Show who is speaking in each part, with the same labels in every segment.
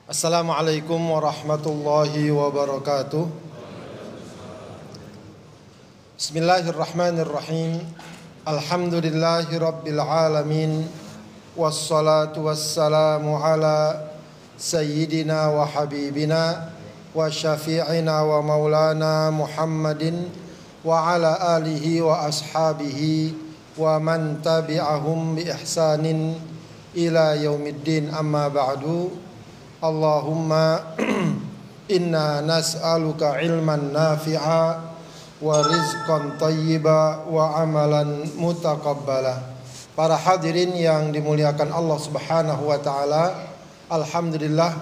Speaker 1: Assalamualaikum warahmatullahi wabarakatuh. Bismillahirrahmanirrahim. Alhamdulillahi rabbil alamin. Wassalatu wassalamu ala sayyidina wa habibina wa syafi'ina wa maulana Muhammadin wa ala alihi wa ashabihi wa man tabi'ahum bi ihsanin ila yaumiddin, amma ba'du. Allahumma inna nas'aluka ilman nafi'a wa rizqan thayyiba wa amalan mutaqabbala. Para hadirin yang dimuliakan Allah Subhanahu wa taala, alhamdulillah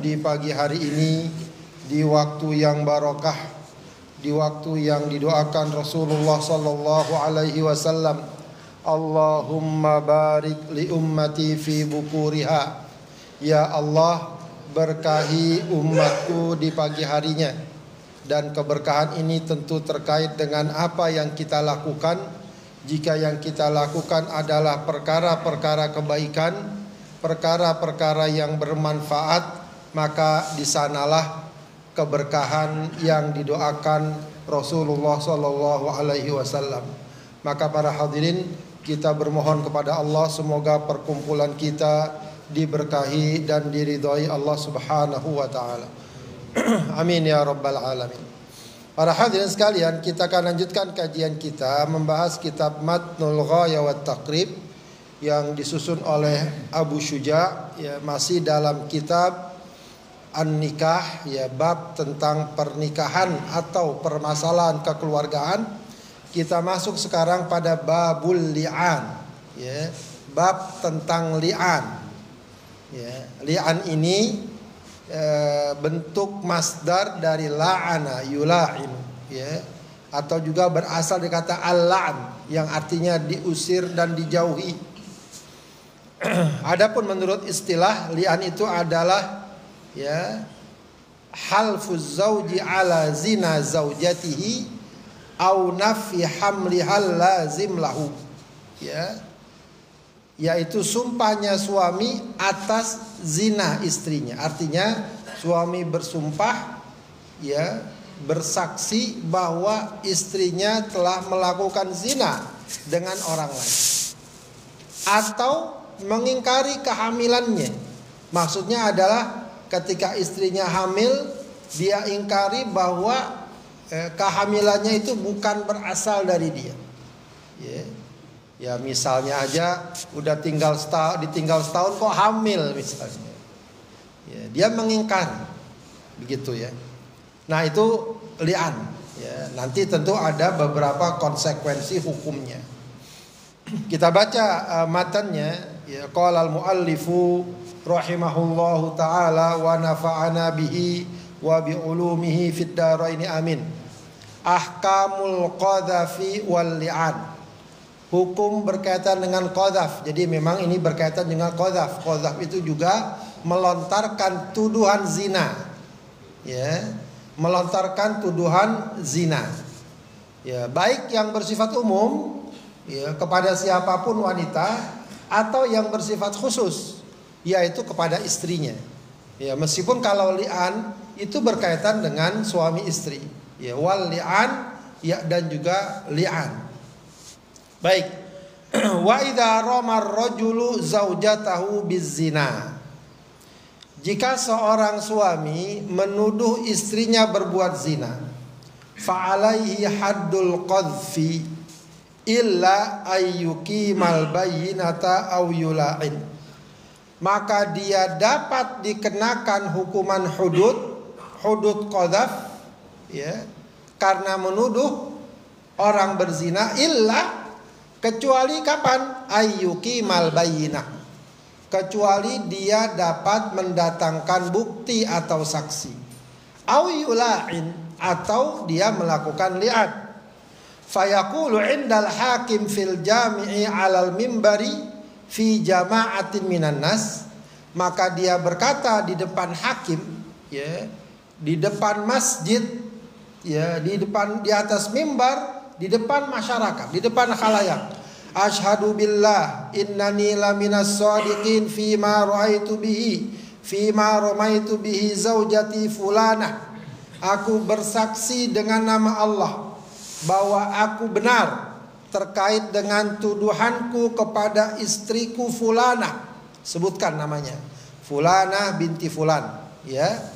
Speaker 1: di pagi hari ini, di waktu yang barokah, di waktu yang didoakan Rasulullah sallallahu alaihi wasallam, Allahumma barik li ummati fi bukuriha. Ya Allah, berkahi umatku di pagi harinya. Dan keberkahan ini tentu terkait dengan apa yang kita lakukan. Jika yang kita lakukan adalah perkara-perkara kebaikan, perkara-perkara yang bermanfaat, maka di sanalah keberkahan yang didoakan Rasulullah sallallahu alaihi wasallam. Maka para hadirin, kita bermohon kepada Allah semoga perkumpulan kita diberkahi dan diridhai Allah Subhanahu wa taala. Amin ya rabbal alamin. Para hadirin sekalian, kita akan lanjutkan kajian kita membahas kitab Matnul Ghaya wat Taqrib yang disusun oleh Abu Syuja, ya, masih dalam kitab An-Nikah, ya, bab tentang pernikahan atau permasalahan kekeluargaan. Kita masuk sekarang pada babul li'an, ya, bab tentang li'an. Ya, li'an ini bentuk masdar dari la'ana yula'in, ya, atau juga berasal dari kata al-la'n yang artinya diusir dan dijauhi. Adapun menurut istilah, li'an itu adalah, ya, halfuz zauji ala zina zaujatihi au nafi hamlihal lazim lahu, ya, yaitu sumpahnya suami atas zina istrinya. Artinya suami bersumpah, ya, bersaksi bahwa istrinya telah melakukan zina dengan orang lain atau mengingkari kehamilannya. Maksudnya adalah ketika istrinya hamil, dia ingkari bahwa kehamilannya itu bukan berasal dari dia, ya. Ya, misalnya aja udah ditinggal setahun kok hamil misalnya. Ya, dia mengingkari, begitu ya. Nah, itu li'an. Ya, nanti tentu ada beberapa konsekuensi hukumnya. Kita baca matannya, ya, qala al-muallifu rahimahullahu taala wa nafa'ana bihi wa bi ulumihi fid dharain amin. Ahkamul qadhafi wal li'an. Hukum berkaitan dengan qadhaf. Jadi memang ini berkaitan dengan qadhaf. Qadhaf itu juga melontarkan tuduhan zina, ya, melontarkan tuduhan zina, ya, baik yang bersifat umum, ya, kepada siapapun wanita, atau yang bersifat khusus, yaitu kepada istrinya. Ya, meskipun kalau li'an itu berkaitan dengan suami istri, ya, wal li'an, ya, dan juga li'an. Baik. Wa idza ramar rajulu zaujatahu bizina. Jika seorang suami menuduh istrinya berbuat zina, fa alaihi haddul qadhfi illa ayyuqimal bayyinata aw yula'in. Maka dia dapat dikenakan hukuman hudud qadhaf, ya, karena menuduh orang berzina, illa, kecuali kapan? Ayyuqimal bayyinah, kecuali dia dapat mendatangkan bukti atau saksi. Au yula'in, atau dia melakukan li'an. Fayaqulu indal hakim fil jami'i alal mimbari fi jama'atin minan nas. Maka dia berkata di depan hakim, ya, di depan masjid, ya, di atas mimbar, di depan masyarakat, di depan khalayak. Asyhadu billah innani laminas shadiqin fi ma ra'aitu bihi fima ramaitu bihi zaujati fulanah. Aku bersaksi dengan nama Allah bahwa aku benar terkait dengan tuduhanku kepada istriku fulanah. Sebutkan namanya, fulanah binti fulan, ya.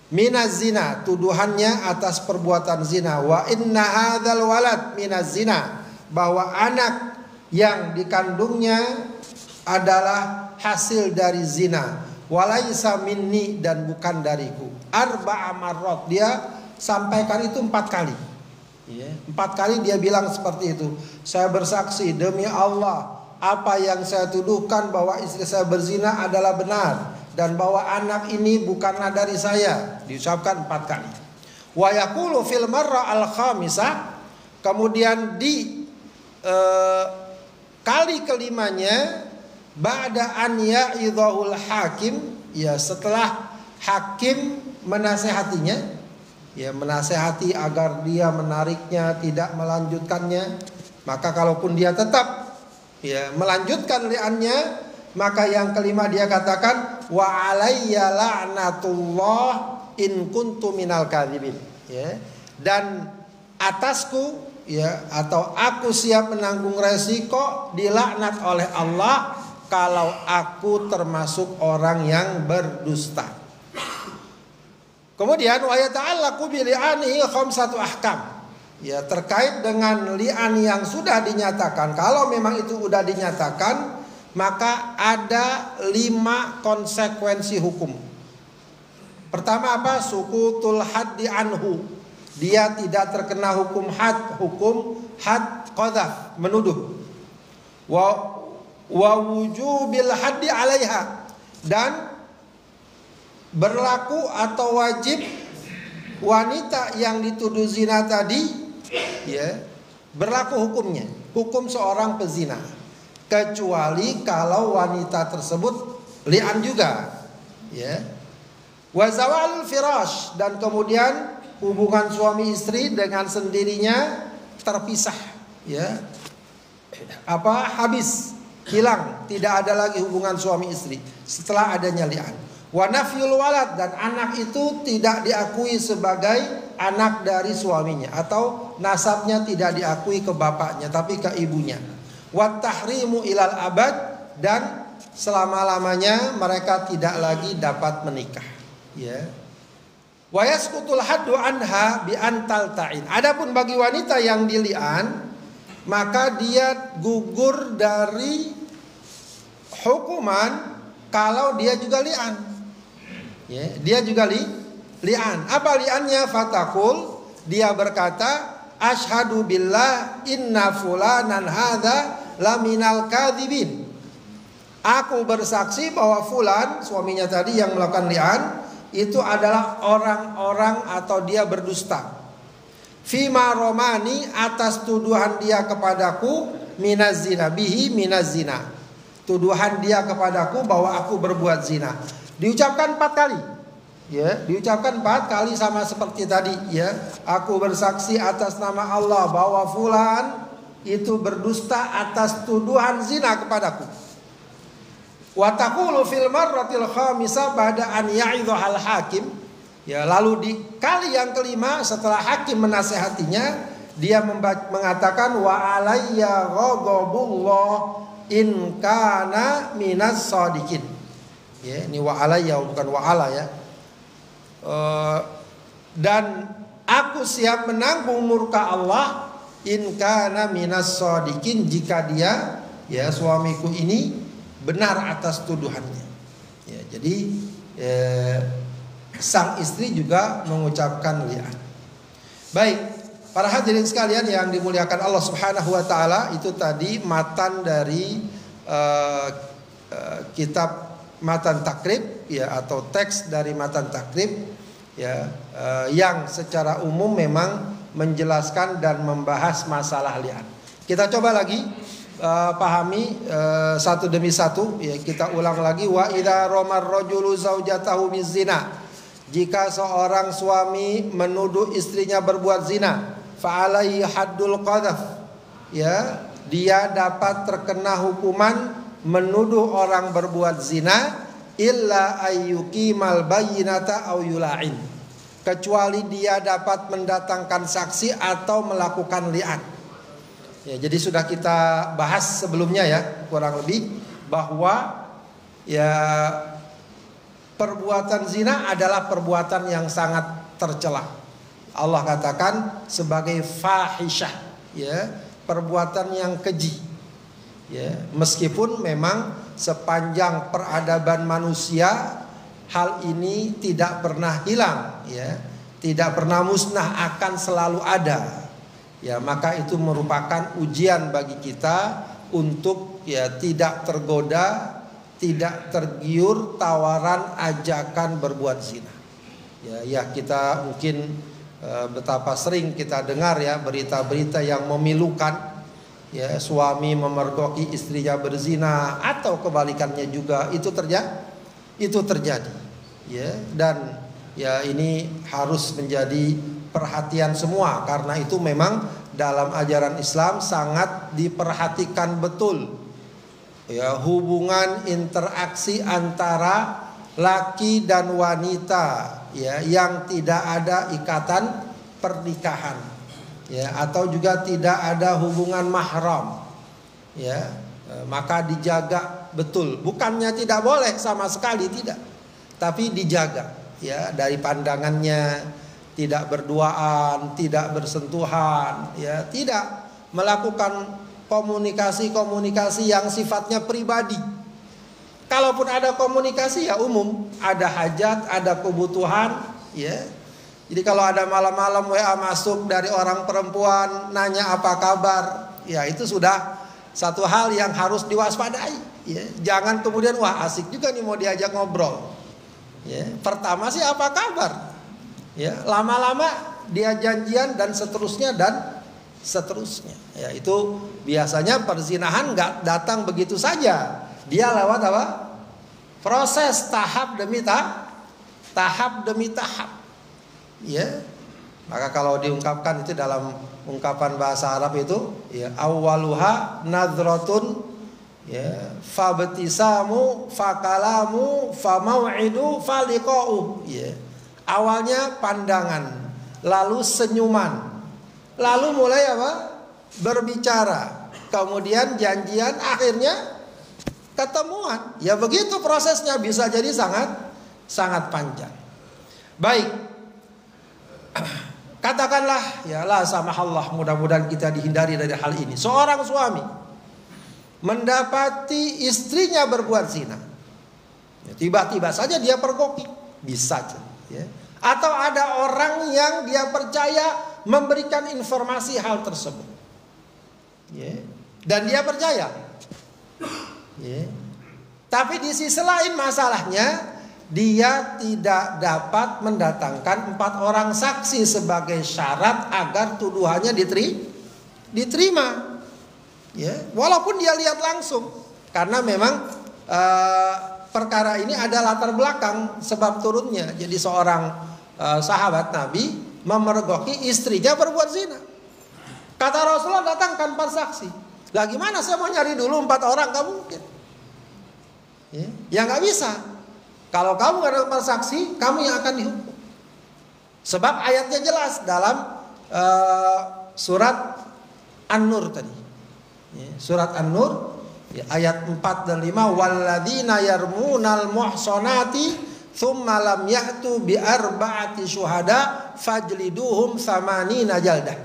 Speaker 1: Minaz zina, tuduhannya atas perbuatan zina. Wa inna hadzal walad minaz zina, bahwa anak yang dikandungnya adalah hasil dari zina. Walaisa minni, dan bukan dariku. Arba'a marrat, dia sampaikan itu 4 kali. 4 kali dia bilang seperti itu. Saya bersaksi demi Allah, apa yang saya tuduhkan bahwa istri saya berzina adalah benar, dan bahwa anak ini bukanlah dari saya. Diucapkan 4 kali. Wa yaqulu fil marra al-khamisah, kemudian di kali kelimanya, ba'da an ya'idhahul hakim, ya setelah hakim menasehatinya, ya menasehati agar dia menariknya, tidak melanjutkannya. Maka kalaupun dia tetap ya melanjutkan li'annya, maka yang kelima dia katakan wa alayya la'natullah in kuntu minal kadzibin, ya. Dan atasku, ya, atau aku siap menanggung resiko dilaknat oleh Allah kalau aku termasuk orang yang berdusta. Kemudian wa yata'allaqu bi li'anihi khamsatu ahkam. Ya, terkait dengan li'an yang sudah dinyatakan, kalau memang itu sudah dinyatakan, maka ada 5 konsekuensi hukum. Pertama apa? Sukutul haddi anhu. Dia tidak terkena hukum had qadhaf, menuduh. Wa wujubil haddi 'alaiha, dan berlaku atau wajib wanita yang dituduh zina tadi, ya, berlaku hukumnya, hukum seorang pezina, kecuali kalau wanita tersebut li'an juga, ya. Wa zawalul firash, dan kemudian hubungan suami istri dengan sendirinya terpisah, ya, habis, hilang, tidak ada lagi hubungan suami istri setelah adanya li'an. Wa nafyul walad, dan anak itu tidak diakui sebagai anak dari suaminya, atau nasabnya tidak diakui ke bapaknya tapi ke ibunya. Wa tahrimu ilal abad, dan selama-lamanya mereka tidak lagi dapat menikah, ya. Wa yasqutul haddu anha bi antal ta'in. Adapun bagi wanita yang dili'an, maka dia gugur dari hukuman kalau dia juga li'an, ya, dia juga li'an. Apa li'annya? Fatakul, dia berkata, asyhadu billah inna fulanan hadza laminal kadzibin. Aku bersaksi bahwa fulan, suaminya tadi yang melakukan li'an, itu adalah orang-orang atau dia berdusta. Fima romani, atas tuduhan dia kepadaku, minaz zina, bihi minaz zina, tuduhan dia kepadaku bahwa aku berbuat zina. Diucapkan 4 kali, ya, diucapkan 4 kali sama seperti tadi, ya. Aku bersaksi atas nama Allah bahwa fulan itu berdusta atas tuduhan zina kepadaku. Wa taqulu fil marratil khamisah ba'da an ya'idhahal hakim, ya, lalu di kali yang kelima setelah hakim menasehatinya, dia mengatakan wa alayya ghadabullah in kana minas shadiqin. Ya, ini wa alayya bukan wa ala, ya. Dan aku siap menanggung murka Allah in kana minas shadiqin, jika dia, ya, suamiku ini benar atas tuduhannya. Ya, jadi sang istri juga mengucapkan li'an. Baik, para hadirin sekalian yang dimuliakan Allah Subhanahu wa taala, itu tadi matan dari kitab Matan Takrib, ya, atau teks dari Matan Takrib, ya, yang secara umum memang menjelaskan dan membahas masalah li'an. Kita coba lagi pahami satu demi satu, ya, kita ulang lagi. Wa idza ramar rajulu zaujatahu bizina, jika seorang suami menuduh istrinya berbuat zina, fa alaihi haddul qadhaf, ya, dia dapat terkena hukuman menuduh orang berbuat zina illa ayyuqimal bayyinata aw yula'in, kecuali dia dapat mendatangkan saksi atau melakukan li'an. Ya, jadi sudah kita bahas sebelumnya ya, kurang lebih, bahwa ya perbuatan zina adalah perbuatan yang sangat tercela. Allah katakan sebagai fahisyah, ya, perbuatan yang keji. Ya, meskipun memang sepanjang peradaban manusia hal ini tidak pernah hilang, ya, tidak pernah musnah, akan selalu ada. Ya, maka itu merupakan ujian bagi kita untuk ya tidak tergoda, tidak tergiur tawaran ajakan berbuat zina. Ya kita mungkin betapa sering kita dengar ya berita-berita yang memilukan. Ya, suami memergoki istrinya berzina atau kebalikannya juga itu terjadi. Ya, dan ya ini harus menjadi perhatian semua, karena itu memang dalam ajaran Islam sangat diperhatikan betul. Ya, hubungan interaksi antara laki dan wanita ya yang tidak ada ikatan pernikahan. Ya, atau juga tidak ada hubungan mahram, ya, maka dijaga betul. Bukannya tidak boleh sama sekali, tidak, tapi dijaga, ya, dari pandangannya, tidak berduaan, tidak bersentuhan, ya, tidak melakukan komunikasi yang sifatnya pribadi. Kalaupun ada komunikasi ya umum, ada hajat, ada kebutuhan, ya. Jadi kalau ada malam-malam WA masuk dari orang perempuan nanya apa kabar, ya itu sudah satu hal yang harus diwaspadai. Ya, jangan kemudian wah asik juga nih mau diajak ngobrol. Ya, pertama sih apa kabar? Ya, lama-lama dia janjian dan seterusnya. Ya, itu biasanya perzinahan nggak datang begitu saja. Dia lewat apa? Proses tahap demi tahap. Ya, maka kalau diungkapkan itu dalam ungkapan bahasa Arab itu ya awwaluha nadratun, ya, fabtisamu fakalamu famau'idu faliqa'u, ya. Awalnya pandangan, lalu senyuman, lalu mulai apa? Berbicara, kemudian janjian, akhirnya ketemuan. Ya begitu prosesnya, bisa jadi sangat panjang. Baik. Katakanlah ya la samahallah, mudah-mudahan kita dihindari dari hal ini. Seorang suami mendapati istrinya berbuat zina, ya, tiba-tiba saja dia pergoki, bisa ya. Atau ada orang yang dia percaya memberikan informasi hal tersebut, ya, dan dia percaya, ya. Tapi di sisi lain masalahnya dia tidak dapat mendatangkan 4 orang saksi sebagai syarat agar tuduhannya diterima. Ya, walaupun dia lihat langsung, karena memang perkara ini ada latar belakang sebab turunnya. Jadi seorang sahabat Nabi memergoki istrinya berbuat zina. Kata Rasulullah, datangkan 4 saksi. Lah gimana saya mau nyari dulu 4 orang? Gak mungkin. Ya gak bisa. Kalau kamu gak ada 4 saksi, kamu yang akan dihukum. Sebab ayatnya jelas dalam surat An-Nur tadi. Surat An-Nur ayat 4 dan 5, walladzina yarmunal muhsanati tsumma lam ya'tu bi arba'ati syuhada fajliduhum tsamanina jaldah.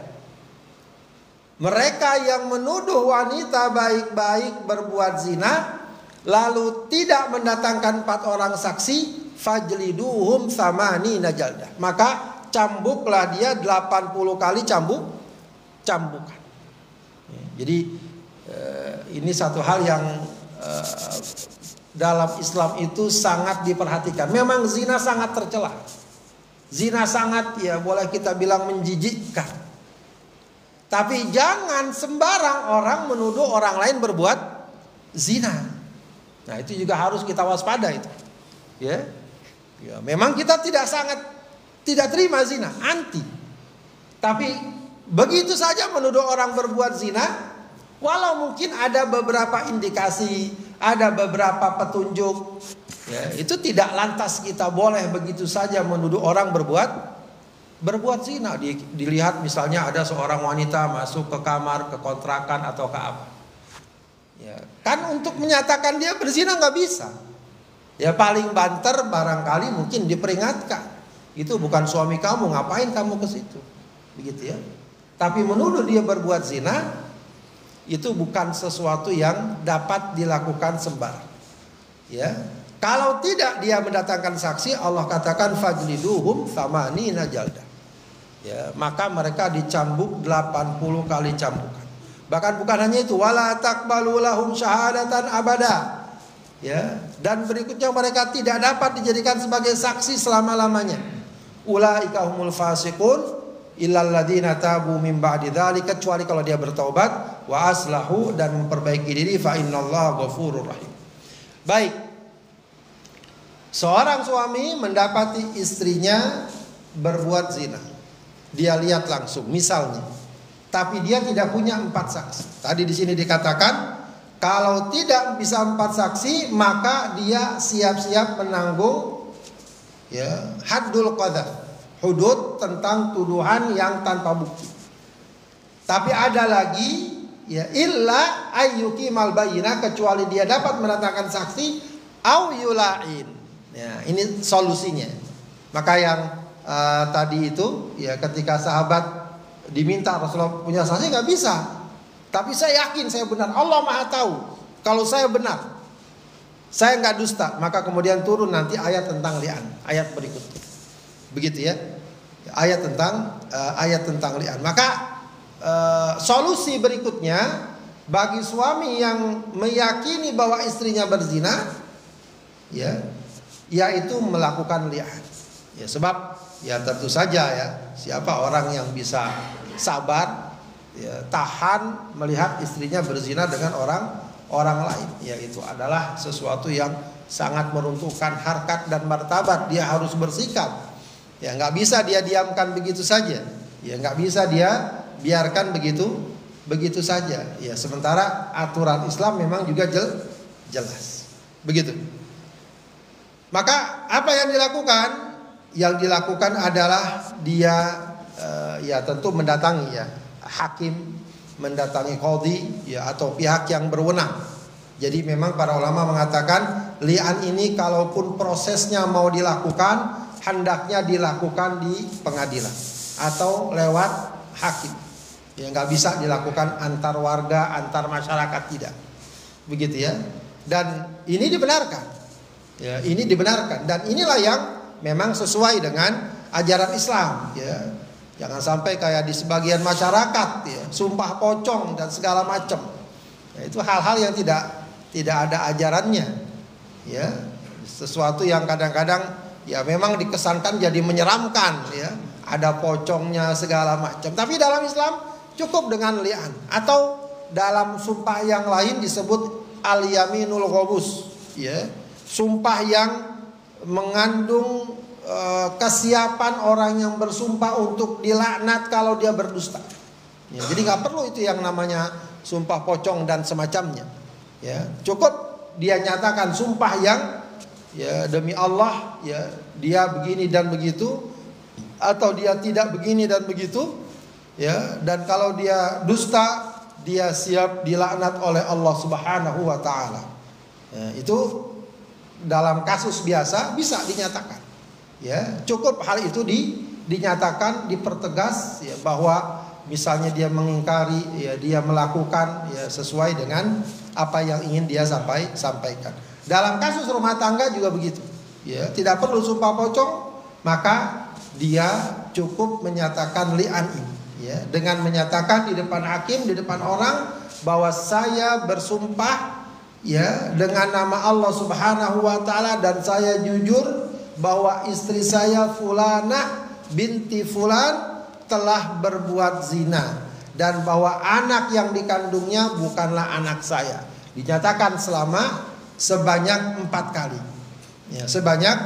Speaker 1: Mereka yang menuduh wanita baik-baik berbuat zina lalu tidak mendatangkan 4 orang saksi, fajliduhum tsamanina jaldah, maka cambuklah dia 80 kali cambukan. Jadi ini satu hal yang dalam Islam itu sangat diperhatikan. Memang zina sangat tercela. Zina sangat, ya boleh kita bilang, menjijikkan. Tapi jangan sembarang orang menuduh orang lain berbuat zina. Nah, itu juga harus kita waspada itu. Ya. Ya, memang kita tidak terima zina, anti. Tapi begitu saja menuduh orang berbuat zina, walau mungkin ada beberapa indikasi, ada beberapa petunjuk. Ya, itu tidak lantas kita boleh begitu saja menuduh orang berbuat zina. Dilihat misalnya ada seorang wanita masuk ke kamar, ke kontrakan atau ke apa. Ya, kan untuk menyatakan dia berzina nggak bisa. Ya paling banter barangkali mungkin diperingatkan. Itu bukan suami kamu, ngapain kamu ke situ? Begitu ya. Tapi menuduh dia berbuat zina itu bukan sesuatu yang dapat dilakukan sembarang. Ya. Kalau tidak dia mendatangkan saksi, Allah katakan fajliduhum tsamanina jaldah. Ya, maka mereka dicambuk 80 kali cambukan. Bahkan bukan hanya itu, wala taqbalu lahum syahadatan abada. Ya, dan berikutnya mereka tidak dapat dijadikan sebagai saksi selama-lamanya. Ulaika humul fasiqun illal ladzina tabu min ba'di dzalika, kecuali kalau dia bertaubat wa aslahu dan memperbaiki diri, fa innallaha ghafurur rahim. Baik. Seorang suami mendapati istrinya berbuat zina. Dia lihat langsung misalnya. Tapi dia tidak punya 4 saksi. Tadi di sini dikatakan kalau tidak bisa 4 saksi maka dia siap-siap menanggung ya haddul qadzaf, hudud tentang tuduhan yang tanpa bukti. Tapi ada lagi ya illa ayyuqimal bayyinah, kecuali dia dapat mendatangkan saksi au yula'in. Ya, ini solusinya. Maka yang tadi itu ya ketika sahabat diminta Rasulullah punya saksi nggak bisa. Tapi saya yakin saya benar. Allah Maha tahu kalau saya benar. Saya nggak dusta. Maka kemudian turun nanti ayat tentang li'an, ayat berikutnya. Begitu ya. Ayat tentang li'an. Maka solusi berikutnya bagi suami yang meyakini bahwa istrinya berzina, ya, yaitu melakukan li'an. Ya, sebab ya tentu saja ya, siapa orang yang bisa sabar ya, tahan melihat istrinya berzina dengan orang lain, ya itu adalah sesuatu yang sangat meruntuhkan harkat dan martabat. Dia harus bersikap. Ya nggak bisa dia diamkan begitu saja. Ya nggak bisa dia biarkan begitu saja. Ya sementara aturan Islam memang juga jelas. Begitu. Maka apa yang dilakukan? Yang dilakukan adalah dia ya tentu mendatangi ya hakim, mendatangi qadhi ya atau pihak yang berwenang. Jadi memang para ulama mengatakan li'an ini kalaupun prosesnya mau dilakukan hendaknya dilakukan di pengadilan atau lewat hakim. Ya nggak bisa dilakukan antar warga, antar masyarakat, tidak. Begitu ya. Dan ini dibenarkan. Ya, ini dibenarkan dan inilah yang memang sesuai dengan ajaran Islam ya. Jangan sampai kayak di sebagian masyarakat ya, sumpah pocong dan segala macam. Ya, itu hal-hal yang tidak ada ajarannya. Ya, sesuatu yang kadang-kadang ya memang dikesankan jadi menyeramkan ya. Ada pocongnya segala macam. Tapi dalam Islam cukup dengan li'an atau dalam sumpah yang lain disebut al-yaminul ghamus ya. Sumpah yang mengandung kesiapan orang yang bersumpah untuk dilaknat kalau dia berdusta. Ya, jadi nggak perlu itu yang namanya sumpah pocong dan semacamnya. Ya, cukup dia nyatakan sumpah yang ya demi Allah ya dia begini dan begitu atau dia tidak begini dan begitu. Ya, dan kalau dia dusta dia siap dilaknat oleh Allah Subhanahu wa taala. Ya, itu dalam kasus biasa bisa dinyatakan. Ya, cukup hal itu dinyatakan, dipertegas ya bahwa misalnya dia mengingkari ya dia melakukan ya sesuai dengan apa yang ingin dia sampaikan. Dalam kasus rumah tangga juga begitu. Ya, tidak perlu sumpah pocong, maka dia cukup menyatakan li'an ini ya dengan menyatakan di depan hakim, di depan orang bahwa saya bersumpah ya dengan nama Allah Subhanahu wa taala dan saya jujur bahwa istri saya Fulanah binti Fulan telah berbuat zina dan bahwa anak yang dikandungnya bukanlah anak saya. Dinyatakan sebanyak 4 kali. Ya, sebanyak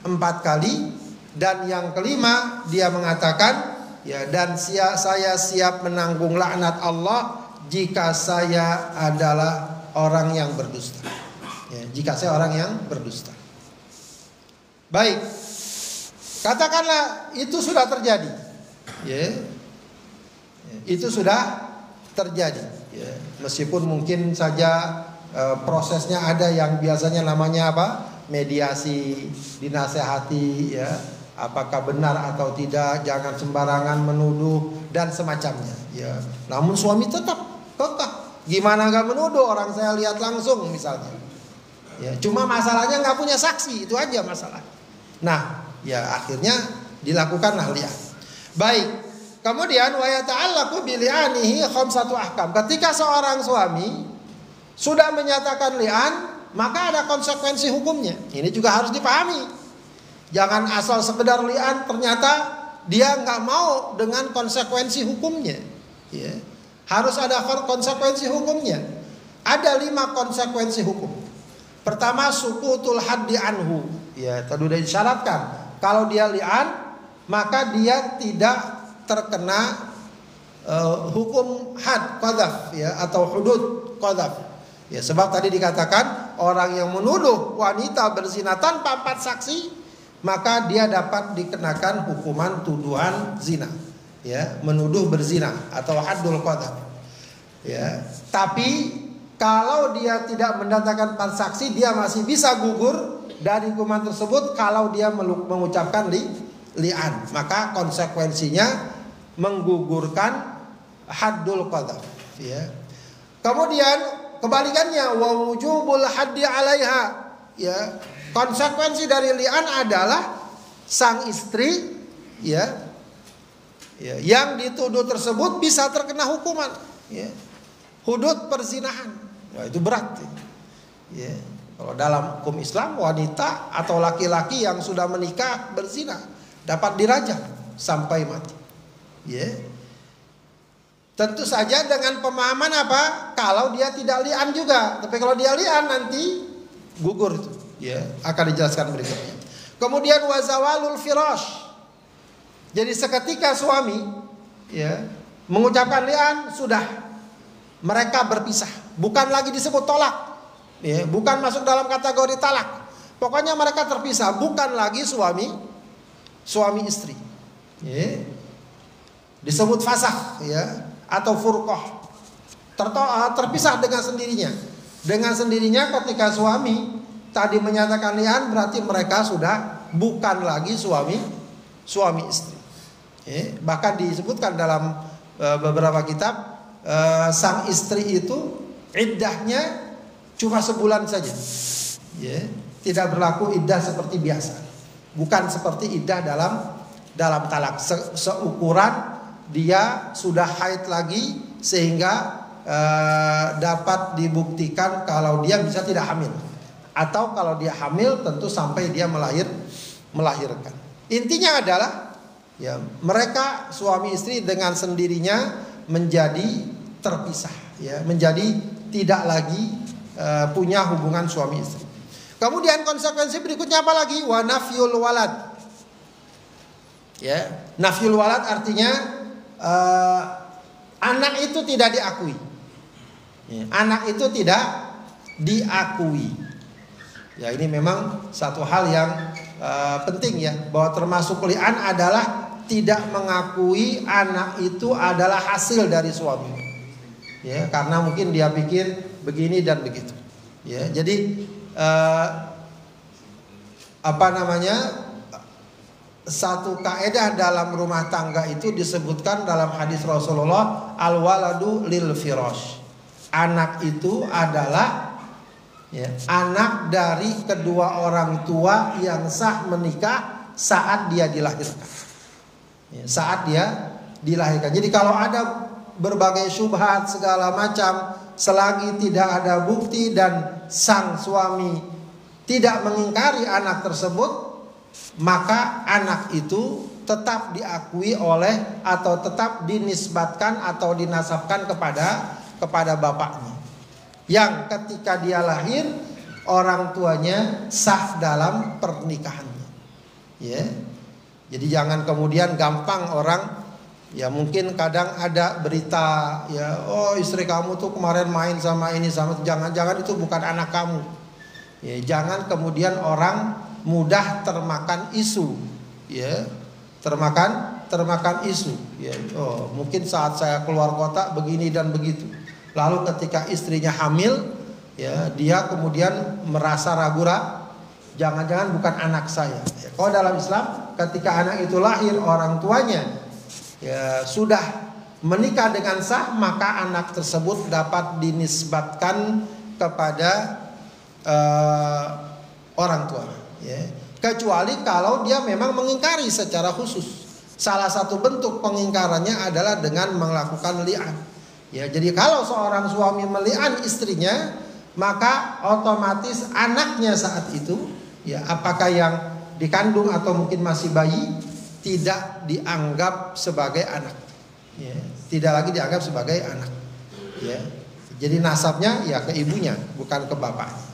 Speaker 1: 4 kali dan yang kelima dia mengatakan ya dan saya siap menanggung laknat Allah jika saya adalah orang yang berdusta. Ya, jika saya orang yang berdusta. Baik, katakanlah itu sudah terjadi, ya, itu sudah terjadi, ya. Meskipun mungkin saja prosesnya ada yang biasanya namanya apa? Mediasi, dinasehati, ya, apakah benar atau tidak, jangan sembarangan menuduh dan semacamnya, ya. Namun suami tetap kekeh, gimana nggak menuduh, orang saya lihat langsung misalnya, ya. Cuma masalahnya nggak punya saksi, itu aja masalah. Nah, ya akhirnya dilakukanlah li'an. Baik, kemudian wa yata'allaqu bi li'anihi khamsatu ahkam. Ketika seorang suami sudah menyatakan li'an, maka ada konsekuensi hukumnya. Ini juga harus dipahami. Jangan asal sekedar li'an ternyata dia nggak mau dengan konsekuensi hukumnya, ya. Harus ada konsekuensi hukumnya. Ada 5 konsekuensi hukum. Pertama, sukutul haddi anhu, ya, tadi sudah disyaratkan. Kalau dia li'an, maka dia tidak terkena hukum had qadzaf, ya, atau hudud qadzaf. Ya, sebab tadi dikatakan orang yang menuduh wanita berzina tanpa 4 saksi, maka dia dapat dikenakan hukuman tuduhan zina, ya, menuduh berzina atau haddul qadzaf. Ya, tapi kalau dia tidak mendatangkan 4 saksi, dia masih bisa gugur dari hukuman tersebut kalau dia mengucapkan li'an. Maka konsekuensinya menggugurkan haddul qadzaf, ya. Kemudian kebalikannya, wa wujubul haddi 'alaiha, ya. Konsekuensi dari li'an adalah sang istri, ya, yang dituduh tersebut bisa terkena hukuman, ya, hudud perzinahan. Wah, itu berat, ya. Kalau dalam hukum Islam, wanita atau laki-laki yang sudah menikah berzina dapat dirajam sampai mati, ya. Tentu saja dengan pemahaman apa? Kalau dia tidak li'an juga. Tapi kalau dia li'an nanti gugur itu, ya. Akan dijelaskan berikutnya. Kemudian wazawalul firash. Jadi seketika suami, ya, mengucapkan li'an, sudah mereka berpisah. Bukan lagi disebut tolak, ya, bukan masuk dalam kategori talak. Pokoknya mereka terpisah, bukan lagi suami istri, ya. Disebut fasakh, ya, atau furqah. Terpisah dengan sendirinya. Dengan sendirinya ketika suami tadi menyatakan li'an, berarti mereka sudah bukan lagi suami istri, ya. Bahkan disebutkan dalam beberapa kitab, sang istri itu iddahnya cuma sebulan saja, ya. Tidak berlaku iddah seperti biasa. Bukan seperti iddah dalam talak. Seukuran dia sudah haid lagi sehingga dapat dibuktikan kalau dia bisa tidak hamil, atau kalau dia hamil tentu sampai dia melahirkan. Intinya adalah, ya, mereka suami istri dengan sendirinya menjadi terpisah, ya, menjadi tidak lagi punya hubungan suami istri. Kemudian konsekuensi berikutnya apa lagi? Wa nafyul walad. Ya, nafyul walad artinya anak itu tidak diakui. Ya, anak itu tidak diakui. Ya, ini memang satu hal yang penting, ya, bahwa termasuk li'an adalah tidak mengakui anak itu adalah hasil dari suami. Ya, karena mungkin dia pikir begini dan begitu. Ya, jadi satu kaedah dalam rumah tangga itu disebutkan dalam hadis Rasulullah, al-waladu lil firash. Anak itu adalah, ya, anak dari kedua orang tua yang sah menikah saat dia dilahirkan. Ya, saat dia dilahirkan. Jadi kalau ada berbagai syubhat segala macam, selagi tidak ada bukti dan sang suami tidak mengingkari anak tersebut, maka anak itu tetap diakui oleh atau tetap dinisbatkan atau dinasabkan kepada bapaknya, yang ketika dia lahir orang tuanya sah dalam pernikahannya, ya. Jadi jangan kemudian gampang orang, ya, mungkin kadang ada berita, ya, oh istri kamu tuh kemarin main sama ini sama, jangan-jangan itu bukan anak kamu, Ya, jangan kemudian orang mudah termakan isu, ya, termakan isu. Ya, oh, mungkin saat saya keluar kota begini dan begitu. Lalu ketika istrinya hamil, ya, dia kemudian merasa ragu-ragu, jangan-jangan bukan anak saya. Ya, kalau dalam Islam, ketika anak itu lahir, orang tuanya ya sudah menikah dengan sah, maka anak tersebut dapat dinisbatkan kepada orang tua. Ya. Kecuali kalau dia memang mengingkari secara khusus. Salah satu bentuk pengingkarannya adalah dengan melakukan li'an. Ya, jadi kalau seorang suami meli'an istrinya, maka otomatis anaknya saat itu, ya, apakah yang dikandung atau mungkin masih bayi, tidak dianggap sebagai anak. Ya, tidak lagi dianggap sebagai anak. Ya. Jadi nasabnya ya ke ibunya, bukan ke bapaknya.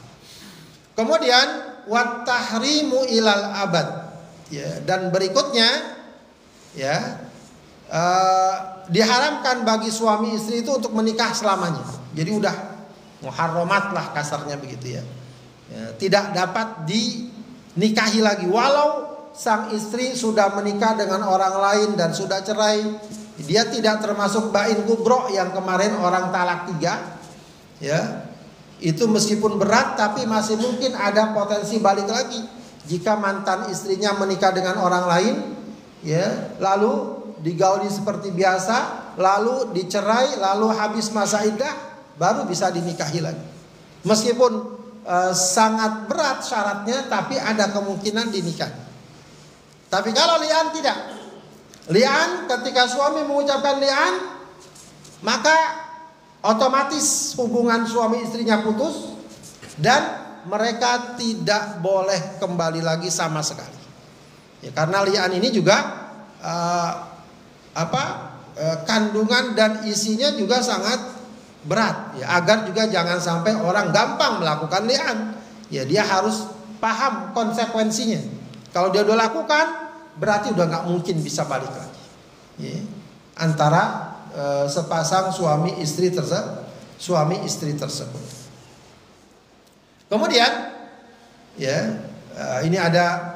Speaker 1: Kemudian wat tahrimu ilal abad. Ya, dan berikutnya, ya, diharamkan bagi suami istri itu untuk menikah selamanya. Jadi udah muharramat lah kasarnya begitu ya. Ya, tidak dapat dinikahi lagi walau sang istri sudah menikah dengan orang lain dan sudah cerai. Dia tidak termasuk bain kubro yang kemarin orang talak 3. Ya, itu meskipun berat tapi masih mungkin ada potensi balik lagi. Jika mantan istrinya menikah dengan orang lain, ya, lalu digauli seperti biasa, lalu dicerai, lalu habis masa iddah, baru bisa dinikahi lagi. Meskipun sangat berat syaratnya, tapi ada kemungkinan dinikahi. Tapi kalau li'an tidak. Li'an, ketika suami mengucapkan li'an, maka otomatis hubungan suami istrinya putus dan mereka tidak boleh kembali lagi sama sekali. Ya, karena li'an ini juga kandungan dan isinya juga sangat berat. Ya, agar juga jangan sampai orang gampang melakukan li'an. Ya, dia harus paham konsekuensinya. Kalau dia udah lakukan, berarti udah nggak mungkin bisa balik lagi. Ya, antara sepasang suami istri tersebut. Kemudian, ya, ini ada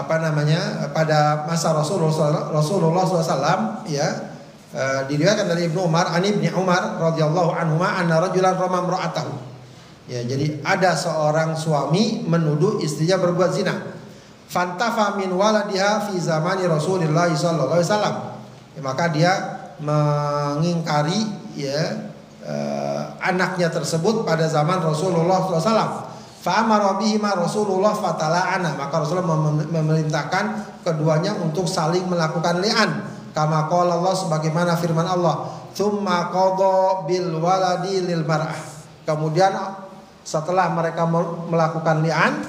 Speaker 1: pada masa Rasulullah SAW, ya, diriwayatkan dari Ibnu Umar, Ibnu Umar radhiyallahu anhuma anna rajulan rama imra'atahu. Ya, jadi ada seorang suami menuduh istrinya berbuat zina. Fantafa min waladiha fi zamani Rasulullah sallallahu alaihi wasallam. Ya, maka dia mengingkari, ya, anaknya tersebut pada zaman Rasulullah SAW. Fa'amara bihima Rasulullah fatala'ana, maka Rasulullah memerintahkan keduanya untuk saling melakukan li'an. Kama qala Allah, sebagaimana firman Allah, tsumma qada bil waladi lil mar'ah. Kemudian setelah mereka melakukan li'an,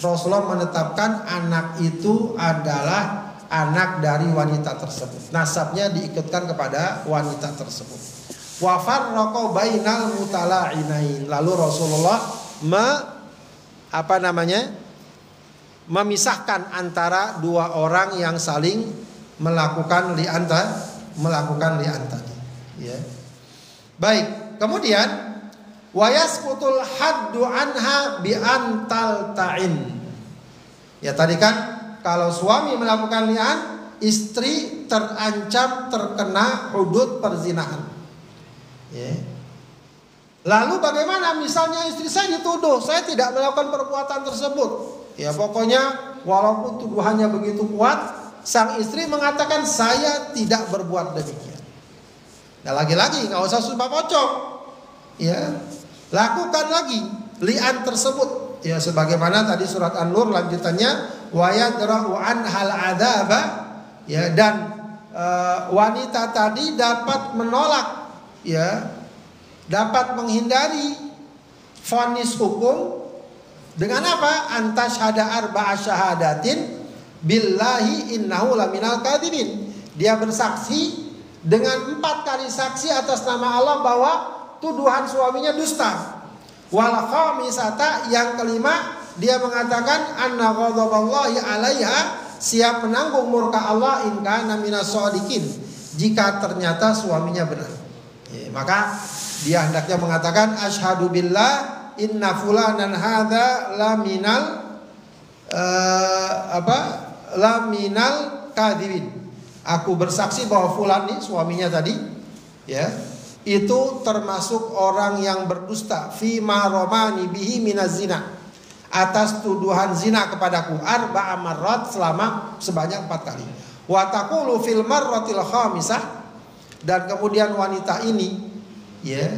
Speaker 1: Rasulullah menetapkan anak itu adalah anak dari wanita tersebut. Nasabnya diikutkan kepada wanita tersebut. Wa farraqa bainal mutala'inain. Lalu Rasulullah memisahkan antara dua orang yang saling melakukan li'an tadi. Ya. Baik, kemudian wa yasqutul haddu anha bi antal ta'in. Ya, tadi kan kalau suami melakukan li'an, istri terancam terkena hudud perzinahan. Ya. Lalu bagaimana misalnya istri saya dituduh saya tidak melakukan perbuatan tersebut? Ya, pokoknya walaupun tuduhannya begitu kuat, sang istri mengatakan saya tidak berbuat demikian. Nah, lagi-lagi nggak usah sumpah pocong. Ya, lakukan lagi li'an tersebut. Ya, sebagaimana tadi surat An-Nur lanjutannya, wa yadra'u anhal adzaba, ya, dan wanita tadi dapat menolak, ya, dapat menghindari vonis hukum dengan apa? Antasyhada arba'a syahadatin billahi innahu laminal kadhibin. Dia bersaksi dengan 4 kali saksi atas nama Allah bahwa tuduhan suaminya dusta. Wal khamisata, yang kelima, dia mengatakan anna ghadaballahi 'alaiha, siap menanggung murka Allah in kana minas shadiqin, jika ternyata suaminya benar. Ya, maka dia hendaknya mengatakan asyhadu billah inna fulanan hadza laminal laminal kadhibin. Aku bersaksi bahwa fulan nih suaminya tadi, ya, itu termasuk orang yang berdusta fi ma romani bihi minaz zina, atas tuduhan zina kepadaku arba'a marrat, selama sebanyak 4 kali. Wa taqulu fil marratil khamisah, dan kemudian wanita ini, ya,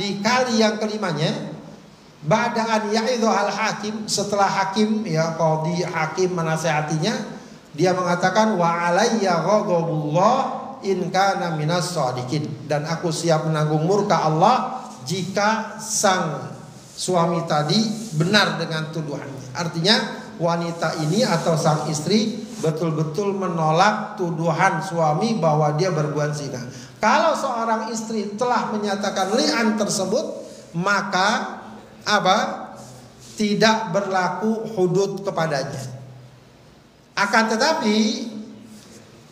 Speaker 1: di kali yang kelimanya, ba'da'an ya'idhu al-hakim, setelah hakim, ya, qadhi hakim menasihatinya, dia mengatakan wa alayya ghadabullah in kana minas shadiqin, dan aku siap menanggung murka Allah jika sang suami tadi benar dengan tuduhannya. Artinya wanita ini atau sang istri betul-betul menolak tuduhan suami bahwa dia berbuat zina. Kalau seorang istri telah menyatakan li'an tersebut, maka tidak berlaku hudud kepadanya. Akan tetapi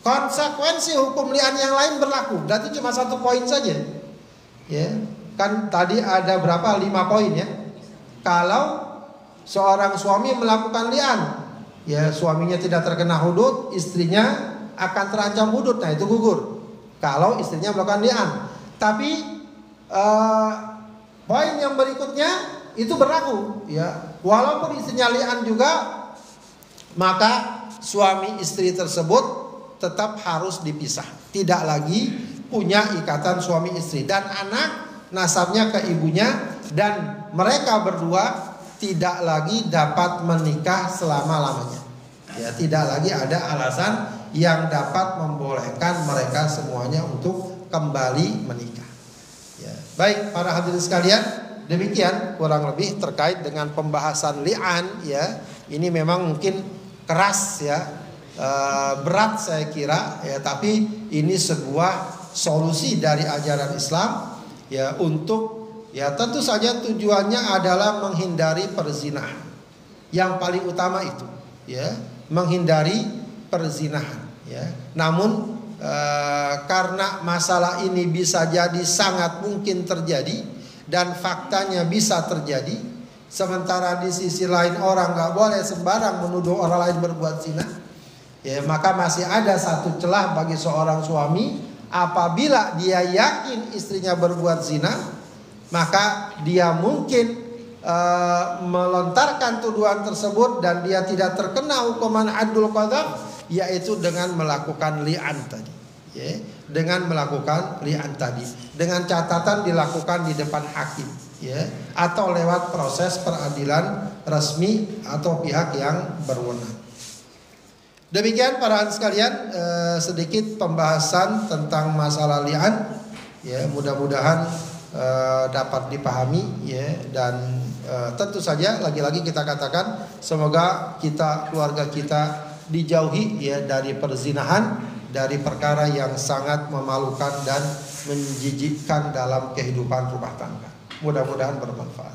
Speaker 1: konsekuensi hukum li'an yang lain berlaku. Berarti cuma 1 poin saja. Ya, kan tadi ada berapa? 5 poin, ya. Kalau seorang suami melakukan li'an, ya, suaminya tidak terkena hudud, istrinya akan terancam hudud. Nah, itu gugur kalau istrinya melakukan li'an. Tapi poin yang berikutnya itu berlaku, ya. Walaupun istrinya li'an juga, maka suami istri tersebut tetap harus dipisah, tidak lagi punya ikatan suami istri, dan anak nasabnya ke ibunya, dan mereka berdua tidak lagi dapat menikah selama-lamanya. Ya, tidak lagi ada alasan yang dapat membolehkan mereka semuanya untuk kembali menikah. Ya. Baik, para hadirin sekalian, demikian kurang lebih terkait dengan pembahasan li'an, ya. Ini memang mungkin keras, ya, berat saya kira, ya, tapi ini sebuah solusi dari ajaran Islam, ya, untuk, ya, tentu saja tujuannya adalah menghindari perzinahan. Yang paling utama itu, ya, menghindari perzinahan, ya. Namun karena masalah ini bisa jadi sangat mungkin terjadi dan faktanya bisa terjadi, sementara di sisi lain orang nggak boleh sembarang menuduh orang lain berbuat zina, ya, maka masih ada satu celah bagi seorang suami. Apabila dia yakin istrinya berbuat zina, maka dia mungkin melontarkan tuduhan tersebut dan dia tidak terkena hukuman haddul qadhaf, yaitu dengan melakukan li'an tadi, ya, dengan melakukan li'an tadi, dengan catatan dilakukan di depan hakim, ya, atau lewat proses peradilan resmi atau pihak yang berwenang. Demikian para hadirin sekalian, sedikit pembahasan tentang masalah li'an, ya, mudah-mudahan dapat dipahami, ya, dan tentu saja lagi-lagi kita katakan semoga kita, keluarga kita dijauhi, ya, dari perzinahan, dari perkara yang sangat memalukan dan menjijikkan dalam kehidupan rumah tangga. Mudah-mudahan bermanfaat.